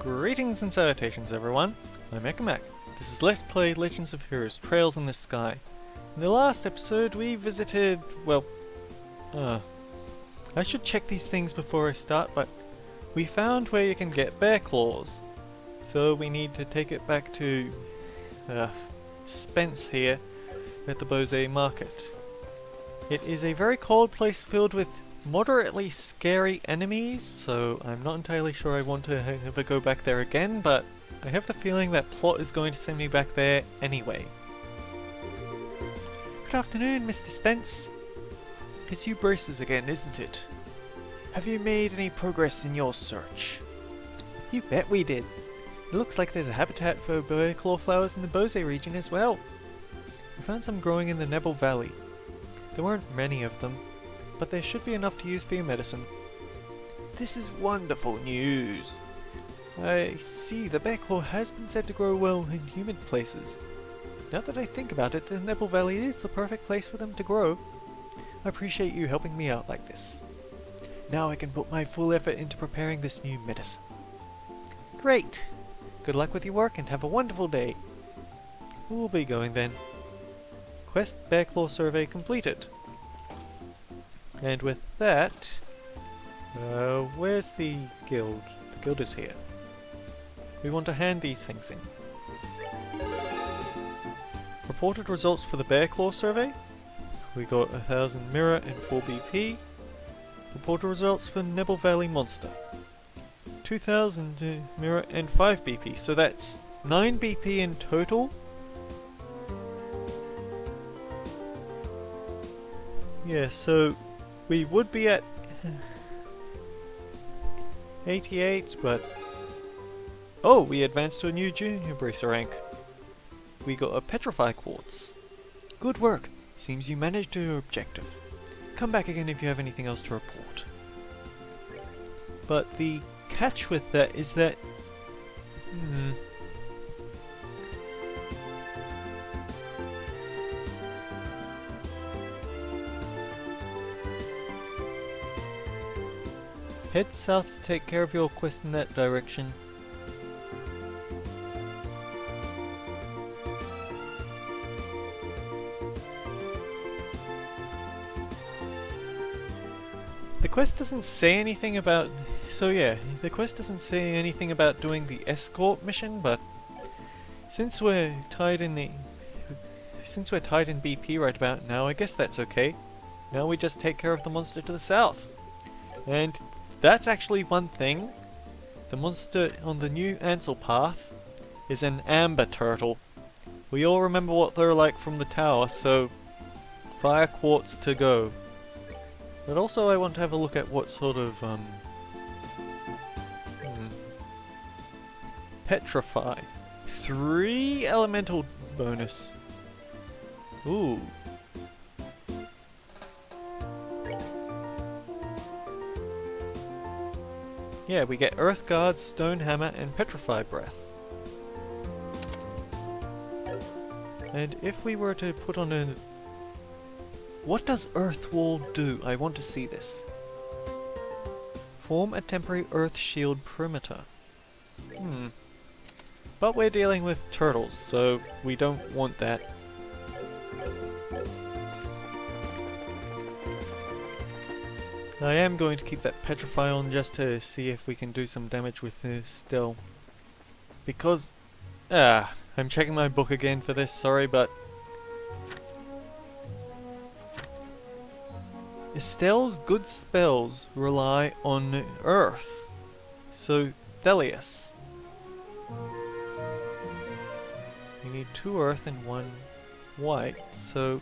Greetings and salutations everyone, I'm Ekamak. This is Let's Play Legends of Heroes Trails in the Sky. In the last episode we visited, I should check these things before I start, but we found where you can get bear claws. So we need to take it back to Spence here at the Bose Market. It is a very cold place filled with moderately scary enemies, so I'm not entirely sure I want to ever go back there again, but I have the feeling that plot is going to send me back there anyway. Good afternoon, Mr. Spence. It's you Braces again, isn't it? Have you made any progress in your search? You bet we did. It looks like there's a habitat for bear claw flowers in the Bose region as well. We found some growing in the Nebel Valley. There weren't many of them, but there should be enough to use for your medicine. This is wonderful news. I see the bear claw has been said to grow well in humid places. Now that I think about it, the Nebel Valley is the perfect place for them to grow. I appreciate you helping me out like this. Now I can put my full effort into preparing this new medicine. Great! Good luck with your work and have a wonderful day. We'll be going then. Quest Bear Claw Survey completed. And with that, where's the guild? The guild is here. We want to hand these things in. Reported results for the Bear Claw survey. We got 1000 mirror and 4 BP. Reported results for Nebel Valley Monster. 2000 mirror and 5 BP, so that's 9 BP in total. Yeah, so we would be at 88, but oh, we advanced to a new junior bracer rank. We got a Petrify Quartz. Good work. Seems you managed your objective. Come back again if you have anything else to report. But the catch with that is that head south to take care of your quest in that direction. The quest doesn't say anything about... the quest doesn't say anything about doing the escort mission, but since we're tied in BP right about now, I guess that's okay. Now we just take care of the monster to the south. And that's actually one thing. The monster on the new Ansel path is an amber turtle. We all remember what they're like from the tower, so fire quartz to go. But also I want to have a look at what sort of Petrify. 3 elemental bonus. Ooh. Yeah, we get Earth Guard, Stone Hammer, and Petrify Breath. And if we were to put on a... What does Earth Wall do? I want to see this. Form a temporary Earth Shield perimeter. But we're dealing with turtles, so we don't want that. I am going to keep that Petrify on just to see if we can do some damage with this still. Because... I'm checking my book again for this, sorry, but... Estelle's good spells rely on Earth. So, Thelius. You need 2 Earth and 1 White, so...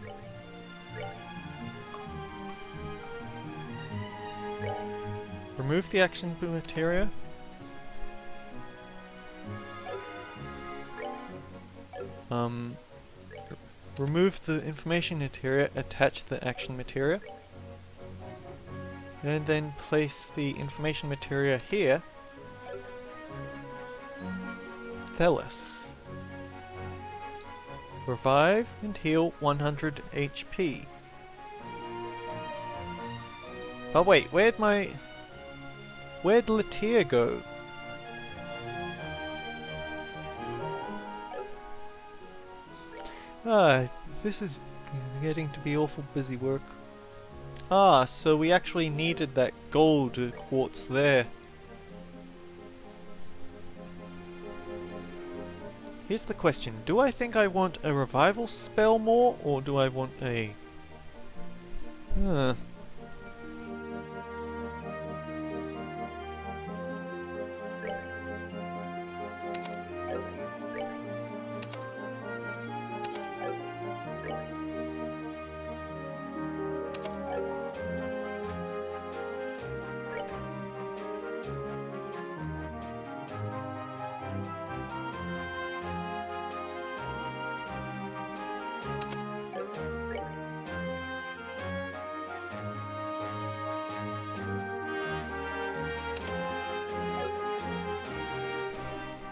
Remove the action materia. Remove the information materia, attach the action materia. And then place the information materia here. Thelis. Revive and heal 100 HP. Oh wait, where'd Latia go? Ah, this is getting to be awful busy work. Ah, so we actually needed that gold quartz there. Here's the question, do I think I want a revival spell more, or do I want a... Huh.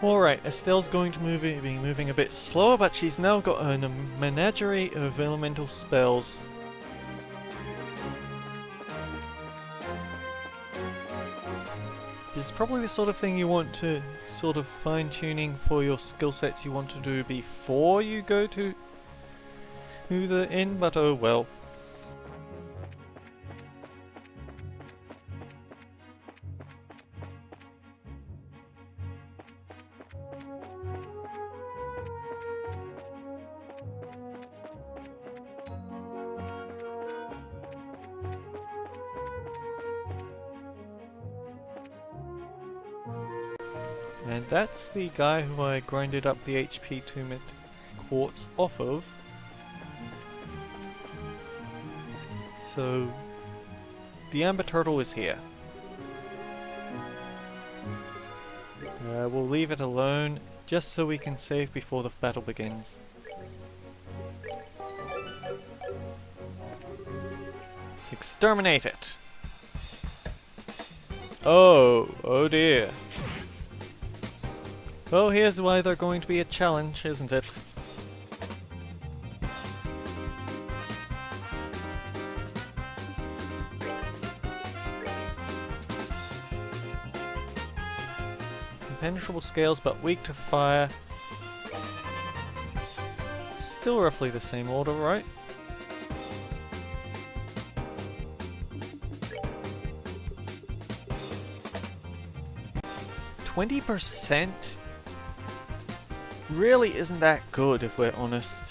Alright, Estelle's going to be moving a bit slower, but she's now got a menagerie of elemental spells. This is probably the sort of thing you want to sort of fine-tuning for your skill sets you want to do before you go to the inn, but oh well. And that's the guy who I grinded up the HP Tumid quartz off of. So, the Amber Turtle is here. We'll leave it alone, just so we can save before the battle begins. Exterminate it! Oh dear. Well, here's why they're going to be a challenge, isn't it? Impenetrable scales, but weak to fire. Still roughly the same order, right? %? Really isn't that good, if we're honest.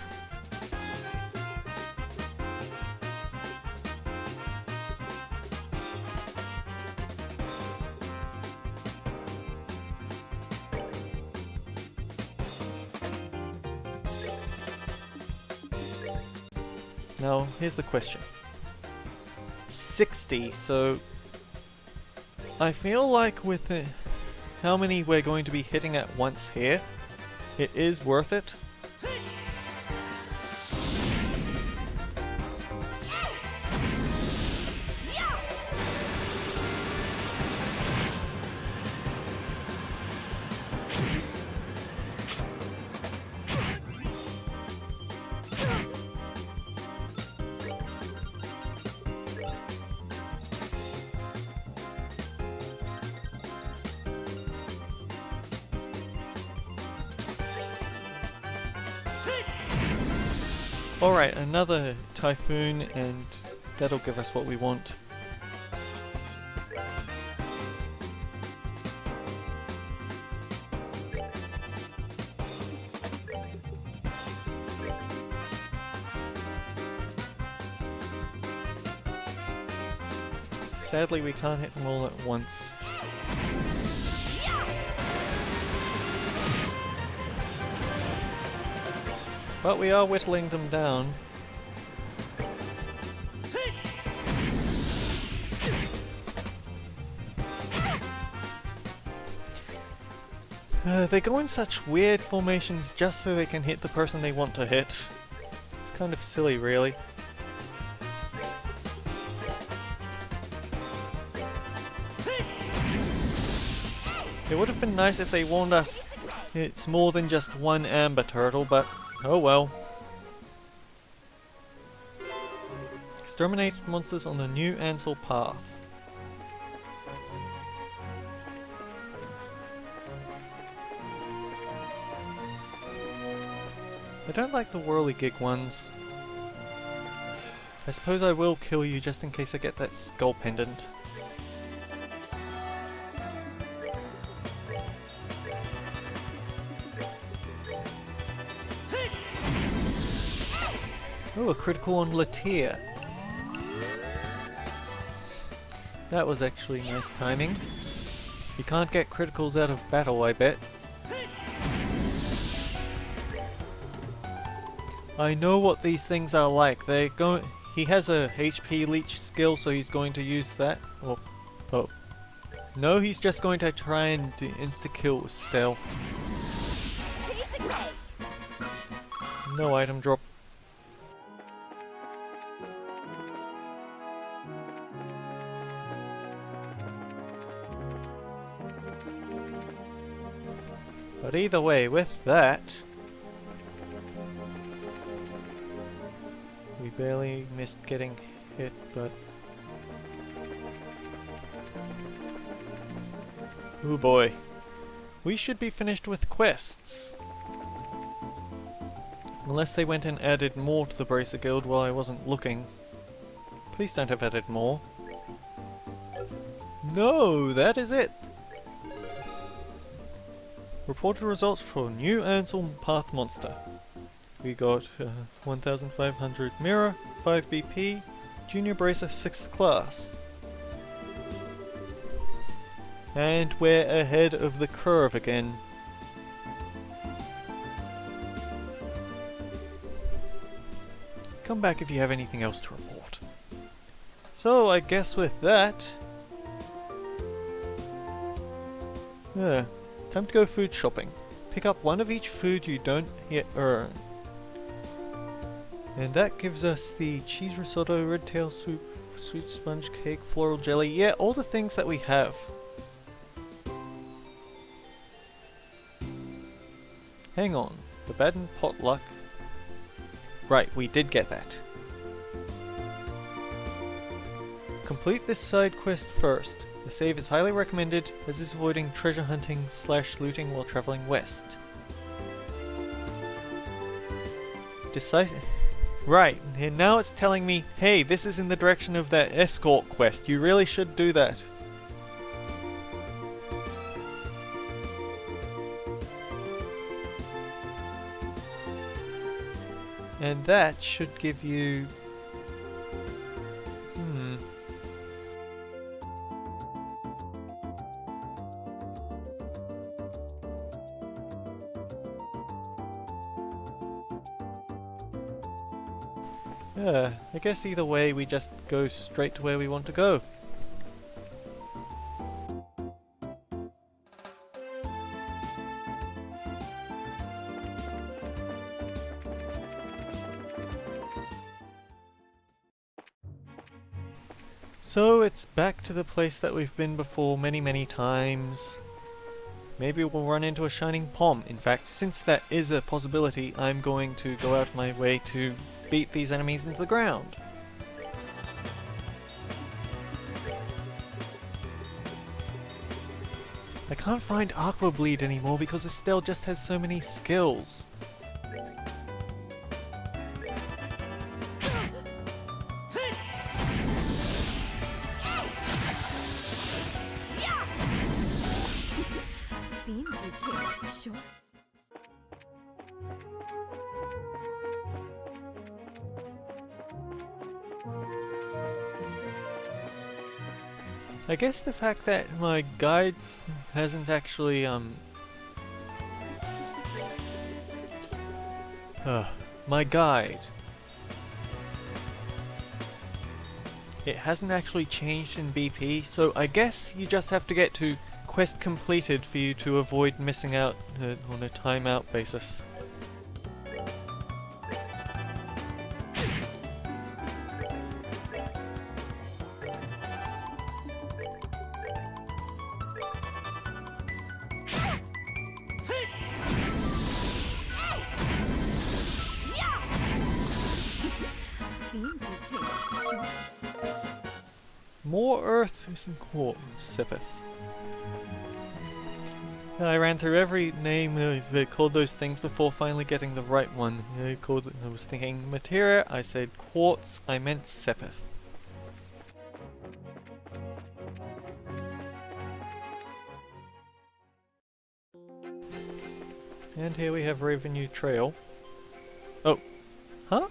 Now, here's the question. 60, so... I feel like with how many we're going to be hitting at once here, it is worth it. Alright, another typhoon, and that'll give us what we want. Sadly, we can't hit them all at once. But we are whittling them down. They go in such weird formations just so they can hit the person they want to hit. It's kind of silly, really. It would have been nice if they warned us it's more than just one Amber Turtle, but oh well. Exterminate monsters on the new Ansel path. I don't like the whirligig ones. I suppose I will kill you just in case I get that skull pendant. Oh, a critical on Latia. That was actually nice timing. You can't get criticals out of battle, I bet. I know what these things are like. He has a HP leech skill, so he's going to use that. Oh. No, he's just going to try and insta-kill with stealth. No item drop. But either way, with that, we barely missed getting hit, but... oh boy. We should be finished with quests. Unless they went and added more to the Bracer Guild while I wasn't looking. Please don't have added more. No, that is it! Reported results for new Ansel Path Monster. We got 1500 Mirror, 5 BP, Junior Bracer 6th class. And we're ahead of the curve again. Come back if you have anything else to report. So I guess with that... time to go food shopping. Pick up one of each food you don't yet earn. And that gives us the cheese risotto, red tail soup, sweet sponge cake, floral jelly. Yeah, all the things that we have. Hang on, the Baden potluck. Right, we did get that. Complete this side quest first. The save is highly recommended, as is avoiding treasure hunting / looting while traveling west. Right, and now it's telling me, hey, this is in the direction of that escort quest. You really should do that. And that should give you... I guess either way we just go straight to where we want to go. So it's back to the place that we've been before many times. Maybe we'll run into a shining pom. In fact, since that is a possibility, I'm going to go out of my way to beat these enemies into the ground. I can't find Aqua Bleed anymore because Estelle just has so many skills. Seems you came up short. I guess the fact that my guide hasn't actually, my guide. It hasn't actually changed in BP, so I guess you just have to get to quest completed for you to avoid missing out on a timeout basis. Seems you came up short. More earth and quartz, Sepith. I ran through every name they called those things before finally getting the right one. I was thinking materia, I said quartz, I meant Sepith. And here we have Ravenue Trail. Oh. Huh?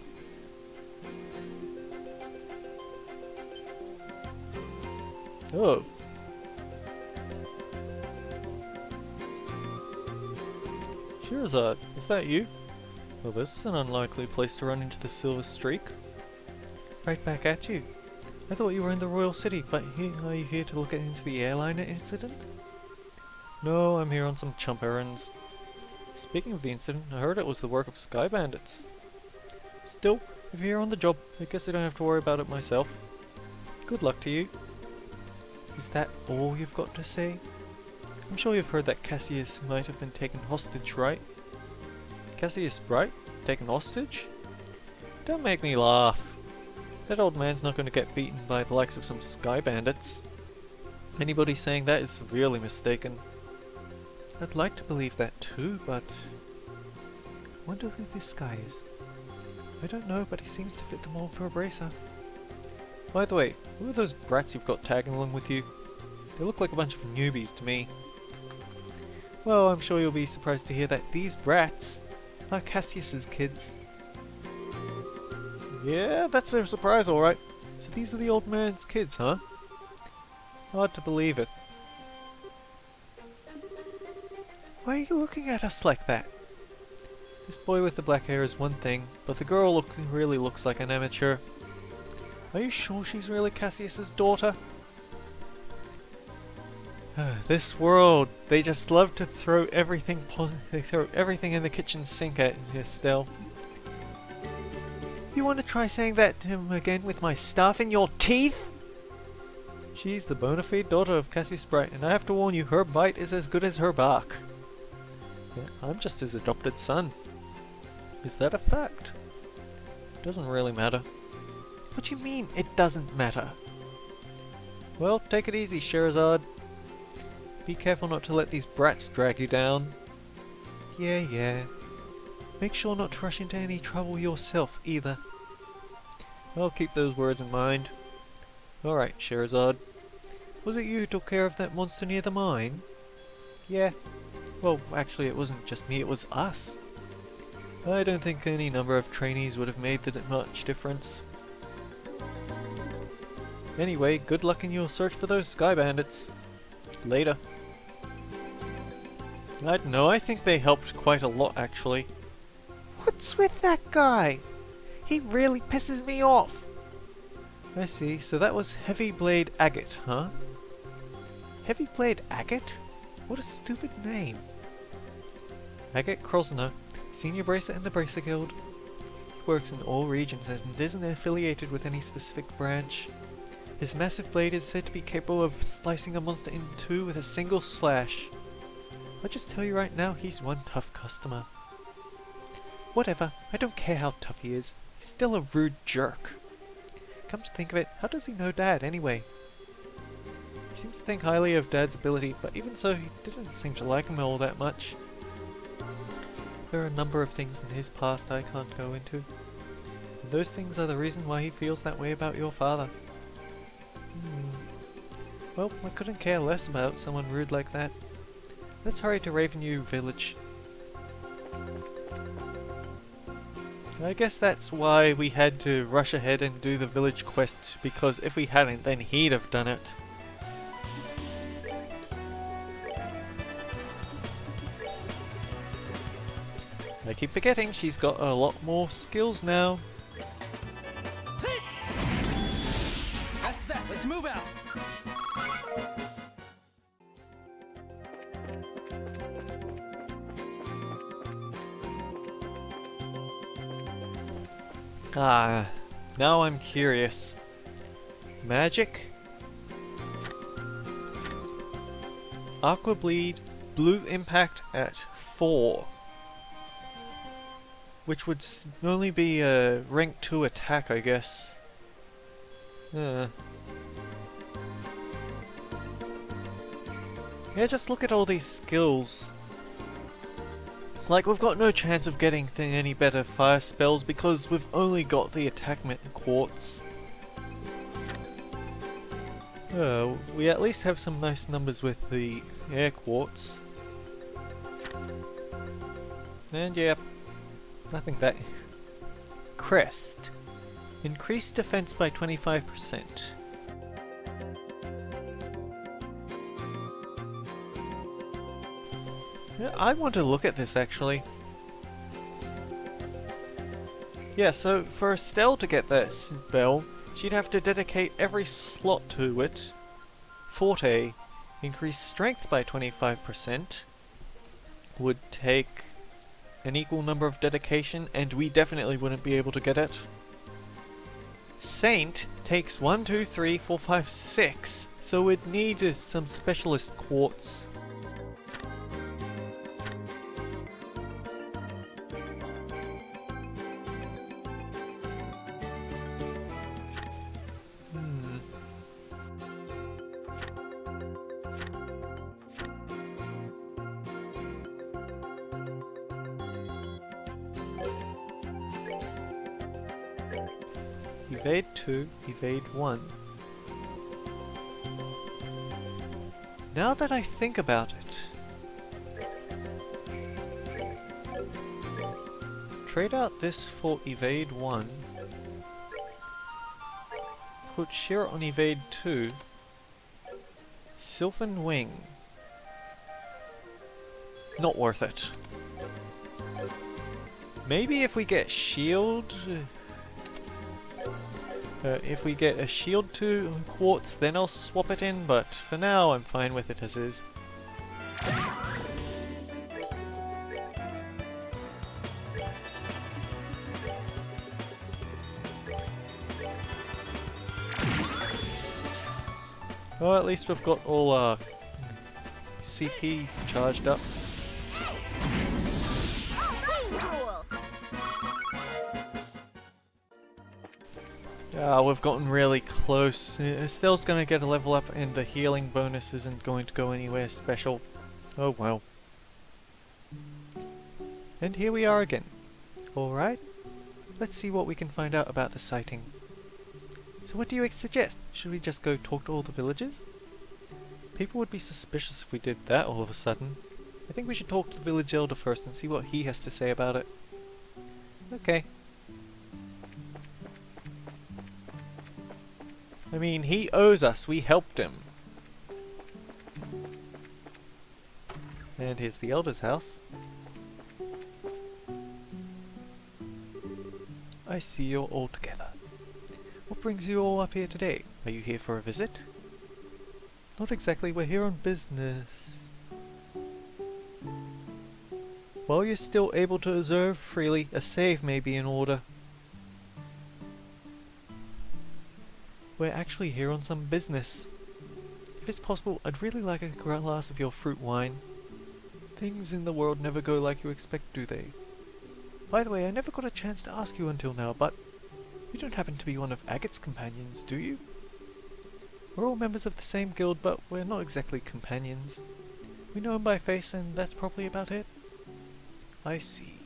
Oh. Shirazad, is that you? Well, this is an unlikely place to run into the Silver Streak. Right back at you. I thought you were in the Royal City, but are you here to look into the airliner incident? No, I'm here on some chump errands. Speaking of the incident, I heard it was the work of Sky Bandits. Still, if you're on the job, I guess I don't have to worry about it myself. Good luck to you. Is that all you've got to say? I'm sure you've heard that Cassius might have been taken hostage, right? Cassius Bright? Taken hostage? Don't make me laugh. That old man's not going to get beaten by the likes of some Sky Bandits. Anybody saying that is severely mistaken. I'd like to believe that too, but... I wonder who this guy is. I don't know, but he seems to fit the mold for a bracer. By the way, who are those brats you've got tagging along with you? They look like a bunch of newbies to me. Well, I'm sure you'll be surprised to hear that these brats are Cassius's kids. Yeah, that's a surprise, alright. So these are the old man's kids, huh? Hard to believe it. Why are you looking at us like that? This boy with the black hair is one thing, but the girl really looks like an amateur. Are you sure she's really Cassius's daughter? This world, they just love to throw everything in the kitchen sink at you, Estelle. You want to try saying that to him again with my stuff in your teeth? She's the bona fide daughter of Cassius Bright, and I have to warn you, her bite is as good as her bark. Yeah, I'm just his adopted son. Is that a fact? Doesn't really matter. What do you mean, it doesn't matter? Well, take it easy, Shirazad. Be careful not to let these brats drag you down. Yeah. Make sure not to rush into any trouble yourself, either. I'll keep those words in mind. Alright, Shirazad. Was it you who took care of that monster near the mine? Yeah. Well, actually it wasn't just me, it was us. I don't think any number of trainees would have made that much difference. Anyway, good luck in your search for those Sky Bandits. Later. I don't know, I think they helped quite a lot actually. What's with that guy? He really pisses me off. I see, so that was Heavy Blade Agate, huh? Heavy Blade Agate? What a stupid name. Agate Krosner, Senior Bracer in the Bracer Guild. He works in all regions and isn't affiliated with any specific branch. His massive blade is said to be capable of slicing a monster in two with a single slash. I'll just tell you right now, he's one tough customer. Whatever, I don't care how tough he is. He's still a rude jerk. Come to think of it, how does he know Dad anyway? He seems to think highly of Dad's ability, but even so, he didn't seem to like him all that much. There are a number of things in his past I can't go into. And those things are the reason why he feels that way about your father. Well, I couldn't care less about someone rude like that. Let's hurry to Ravenue Village. I guess that's why we had to rush ahead and do the village quest, because if we hadn't, then he'd have done it. I keep forgetting she's got a lot more skills now. That's that. Let's move out. Ah, now I'm curious. Magic? Aqua Bleed, Blue Impact at 4. Which would only be a rank 2 attack, I guess. Yeah, just look at all these skills. Like, we've got no chance of getting any better fire spells because we've only got the attackment quartz. We at least have some nice numbers with the air quartz. And yeah, nothing that. Crest. Increased defense by 25%. Yeah, I want to look at this actually. Yeah, so for Estelle to get this bell, she'd have to dedicate every slot to it. Forte, increased strength by 25%, would take an equal number of dedication, and we definitely wouldn't be able to get it. Saint takes 1, 2, 3, 4, 5, 6, so we'd need some specialist quartz. Evade 2, evade 1. Now that I think about it, trade out this for evade 1, put Shira on evade 2, Sylvan Wing. Not worth it. Maybe if we get shield... if we get a shield 2 quartz, then I'll swap it in, but for now I'm fine with it as is. Well, at least we've got all our CPs charged up. We've gotten really close. Estelle's gonna get a level up and the healing bonus isn't going to go anywhere special. Oh well. And here we are again. Alright, let's see what we can find out about the sighting. So what do you suggest? Should we just go talk to all the villagers? People would be suspicious if we did that all of a sudden. I think we should talk to the village elder first and see what he has to say about it. Okay. I mean, he owes us, we helped him. And here's the elder's house. I see you're all together. What brings you all up here today? Are you here for a visit? Not exactly, we're here on business. While you're still able to observe freely, a save may be in order. We're actually here on some business. If it's possible, I'd really like a glass of your fruit wine. Things in the world never go like you expect, do they? By the way, I never got a chance to ask you until now, but you don't happen to be one of Agate's companions, do you? We're all members of the same guild, but we're not exactly companions. We know him by face, and that's probably about it. I see.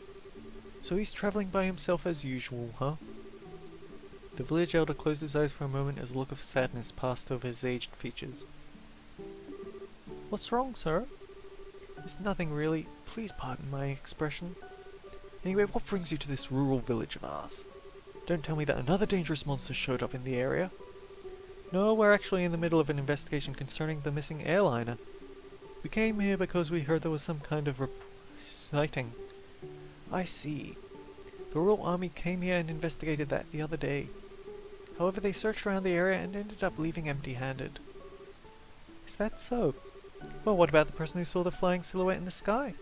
So he's travelling by himself as usual, huh? The village elder closed his eyes for a moment as a look of sadness passed over his aged features. What's wrong, sir? It's nothing really. Please pardon my expression. Anyway, what brings you to this rural village of ours? Don't tell me that another dangerous monster showed up in the area. No, we're actually in the middle of an investigation concerning the missing airliner. We came here because we heard there was some kind of sighting. I see. The Royal Army came here and investigated that the other day. However, they searched around the area and ended up leaving empty-handed. Is that so? Well, what about the person who saw the flying silhouette in the sky?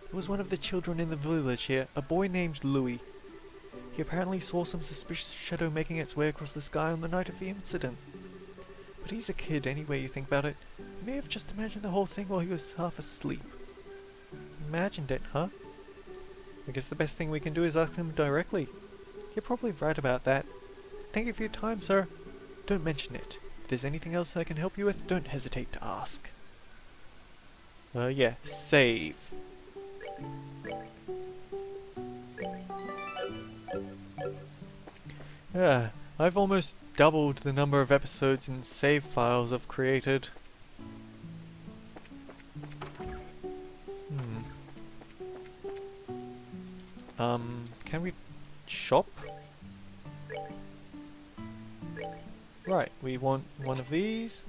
It was one of the children in the village here, a boy named Louis. He apparently saw some suspicious shadow making its way across the sky on the night of the incident. But he's a kid anyway, you think about it. He may have just imagined the whole thing while he was half asleep. Imagined it, huh? I guess the best thing we can do is ask him directly. You're probably right about that. Thank you for your time, sir. Don't mention it. If there's anything else I can help you with, don't hesitate to ask. Yeah, save. Yeah, I've almost doubled the number of episodes and save files I've created. Can we shop? Right, we want one of these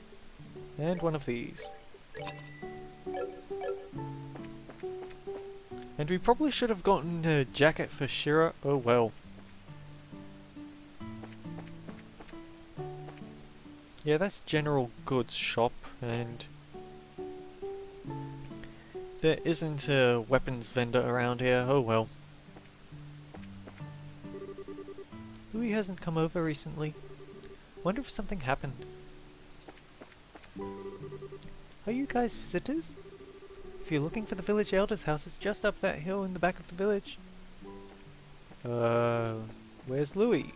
and one of these. And we probably should have gotten a jacket for Shira. Oh well. Yeah, that's general goods shop, and there isn't a weapons vendor around here. Oh well. Louis hasn't come over recently. Wonder if something happened. Are you guys visitors? If you're looking for the village elder's house, it's just up that hill in the back of the village. Where's Louis?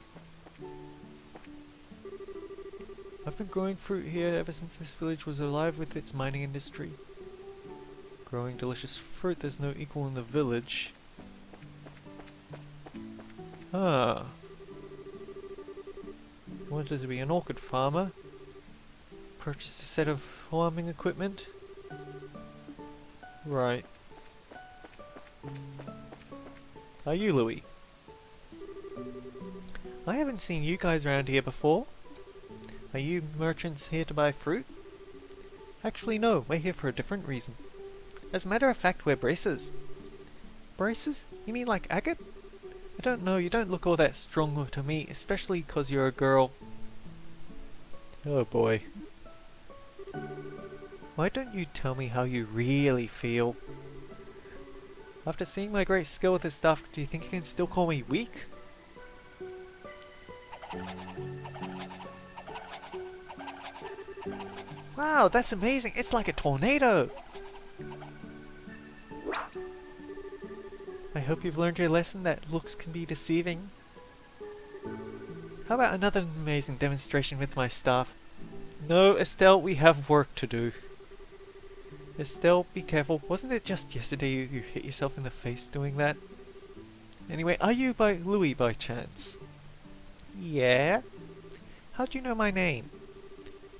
I've been growing fruit here ever since this village was alive with its mining industry. Growing delicious fruit, there's no equal in the village. Ah. Wanted to be an orchid farmer. Purchased a set of farming equipment. Right. Are you Louis? I haven't seen you guys around here before. Are you merchants here to buy fruit? Actually no, we're here for a different reason. As a matter of fact, we're bracers. Bracers? You mean like agate? I don't know, you don't look all that strong to me, especially 'cause you're a girl. Oh boy. Why don't you tell me how you really feel? After seeing my great skill with this stuff, do you think you can still call me weak? Wow, that's amazing! It's like a tornado! I hope you've learned your lesson that looks can be deceiving. How about another amazing demonstration with my staff? No, Estelle, we have work to do. Estelle, be careful. Wasn't it just yesterday you hit yourself in the face doing that? Anyway, are you Louis by chance? Yeah? How'd you know my name?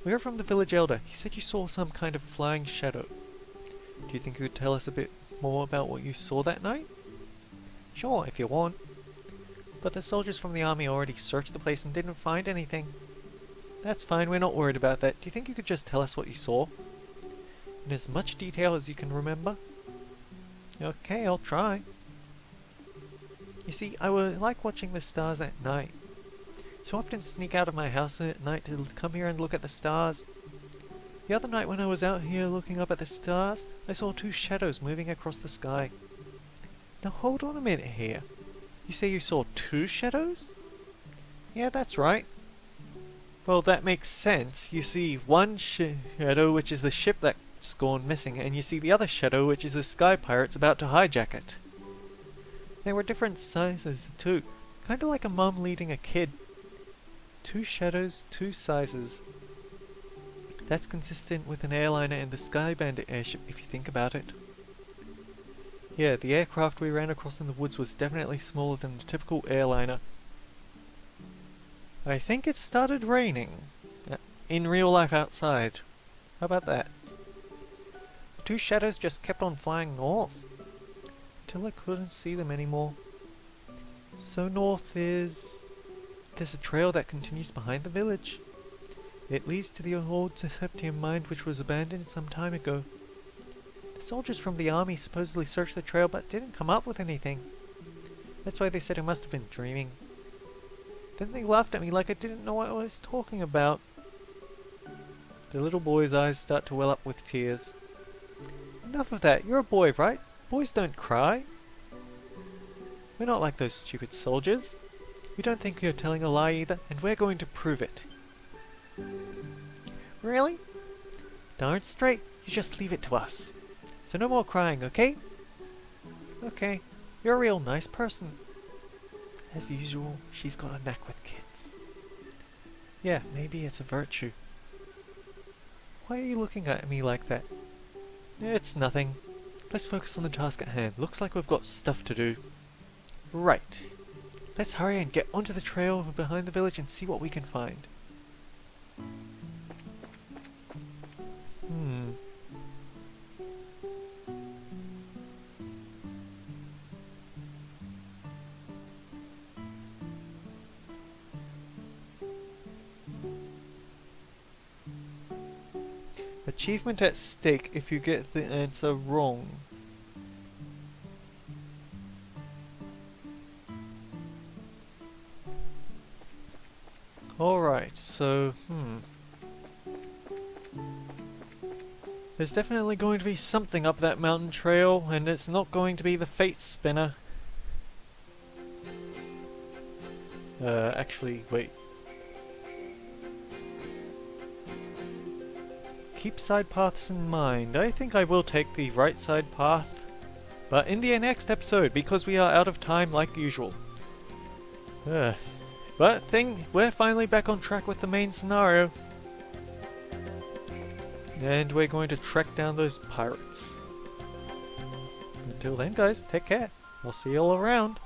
We're from the village elder. He said you saw some kind of flying shadow. Do you think you could tell us a bit more about what you saw that night? Sure, if you want. But the soldiers from the army already searched the place and didn't find anything. That's fine, we're not worried about that. Do you think you could just tell us what you saw? In as much detail as you can remember? Okay, I'll try. You see, I would like watching the stars at night. So often sneak out of my house at night to come here and look at the stars. The other night when I was out here looking up at the stars, I saw two shadows moving across the sky. Now hold on a minute here. You say you saw two shadows? Yeah, that's right. Well, that makes sense. You see one shadow, which is the ship that's gone missing, and you see the other shadow, which is the sky pirates about to hijack it. They were different sizes too, kinda like a mum leading a kid. Two shadows, two sizes. That's consistent with an airliner and the Sky Bandit airship if you think about it. Yeah, the aircraft we ran across in the woods was definitely smaller than a typical airliner. I think it started raining. In real life outside. How about that? The two shadows just kept on flying north. Until I couldn't see them anymore. So north is... There's a trail that continues behind the village. It leads to the old Septium mine which was abandoned some time ago. The soldiers from the army supposedly searched the trail but didn't come up with anything. That's why they said I must have been dreaming. Then they laughed at me like I didn't know what I was talking about. The little boy's eyes start to well up with tears. Enough of that, you're a boy, right? Boys don't cry. We're not like those stupid soldiers. We don't think you're telling a lie either, and we're going to prove it. Really? Darn straight, you just leave it to us. So no more crying, okay? Okay, you're a real nice person. As usual, she's got a knack with kids. Yeah, maybe it's a virtue. Why are you looking at me like that? It's nothing. Let's focus on the task at hand. Looks like we've got stuff to do. Right. Let's hurry and get onto the trail behind the village and see what we can find. Achievement at stake if you get the answer wrong. Alright, so, there's definitely going to be something up that mountain trail, and it's not going to be the Fate Spinner. Actually, wait. Keep side paths in mind. I think I will take the right side path, but in the next episode, because we are out of time like usual. But we're finally back on track with the main scenario. And we're going to track down those pirates. Until then guys, take care. I'll see you all around.